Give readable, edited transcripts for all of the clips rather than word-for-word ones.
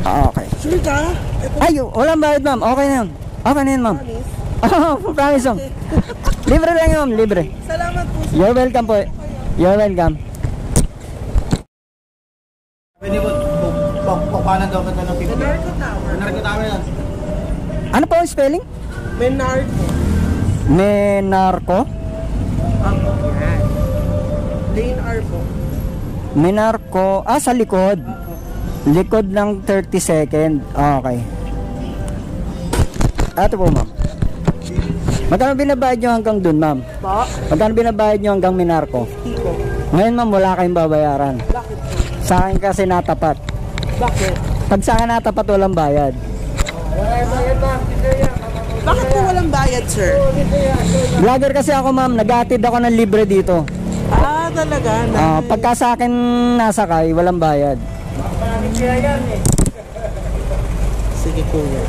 Okay. Sure ka? Ay, walang bayad ma'am. Okay na yun. Okay na yun ma'am. Promise ma'am. Libre lang yun ma'am, libre. Salamat po. You're welcome po. You're welcome. Pwede po, papanan daw kita ng 50. Menarco Tower. Menarco Tower yan. Ano po ang spelling? Menarco. Menarco? Apo. Yan. Lane R po. Menarco. Ah, sa likod. Likod ng 30 second. Okay. Ito po ma'am. Magkano binabayad nyo hanggang dun ma'am? Po? Magkano binabayad nyo hanggang Menarco? 50 po. Ngayon ma'am, wala kayong babayaran. Bakit po? Sa akin kasi natapat. Bakit? Pag sa akin natapat, walang bayad. Bakit po walang bayad, sir? Vlogger kasi ako ma'am, nag-aatid ako ng libre dito. Ah, talaga? Pagka sa akin nasakay, walang bayad. Sige, kuya.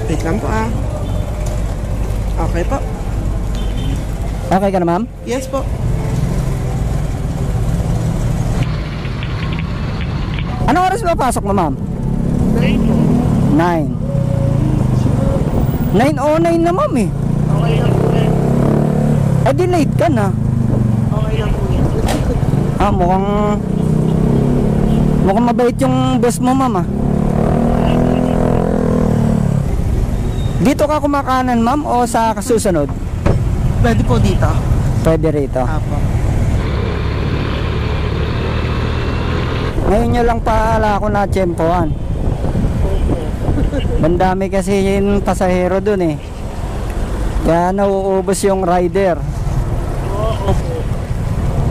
Wait lang po ah. Okay po. Okay ka na ma'am? Yes po. Anong oras ba pasok mo ma'am? 9. 9:09 na ma'am eh. Okay lang po yan. Eh di late ka na. Okay lang po yan. Mukhang mabait yung boss mo ma'am ah. Dito ka kumakanan ma'am o sa kasusunod? Pwede po dito. Pwede rito. Apo. Ngayon nyo lang paala ako na tsempohan. Bandami kasi yung pasahero dun eh. Kaya nauubos yung rider. Oo po.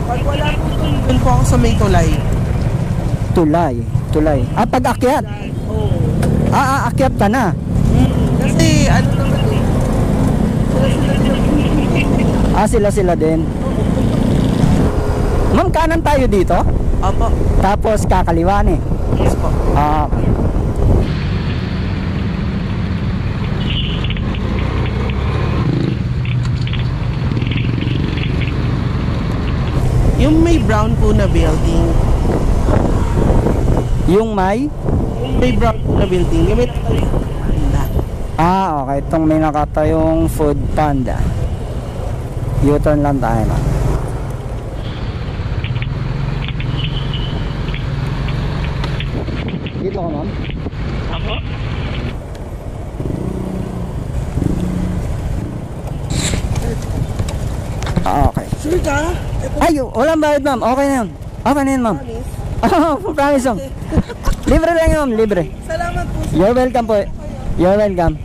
Pag wala po dun po ako sa may tulay. Tulay. Ah, pag-akyat. Oo. Aakyat ka na. Kasi ano naman eh. Sila din. Ma'am, kanan tayo dito. Opo. Tapos kakaliwa eh. Yes po. Okay. Yung may brown po na building. Yung may? May brown po na building. Yung may panda. Okay. Itong may nakatayong food panda. U-turn lang tayo ma'am. Dito ka ma'am? Opo. Okay. Sure ka? Ay, walang bayad ma'am. Okay na yun. Okay na yun ma'am. Promise ma'am. Libre lang yun ma'am, libre. Salamat po. You're welcome po. You're welcome.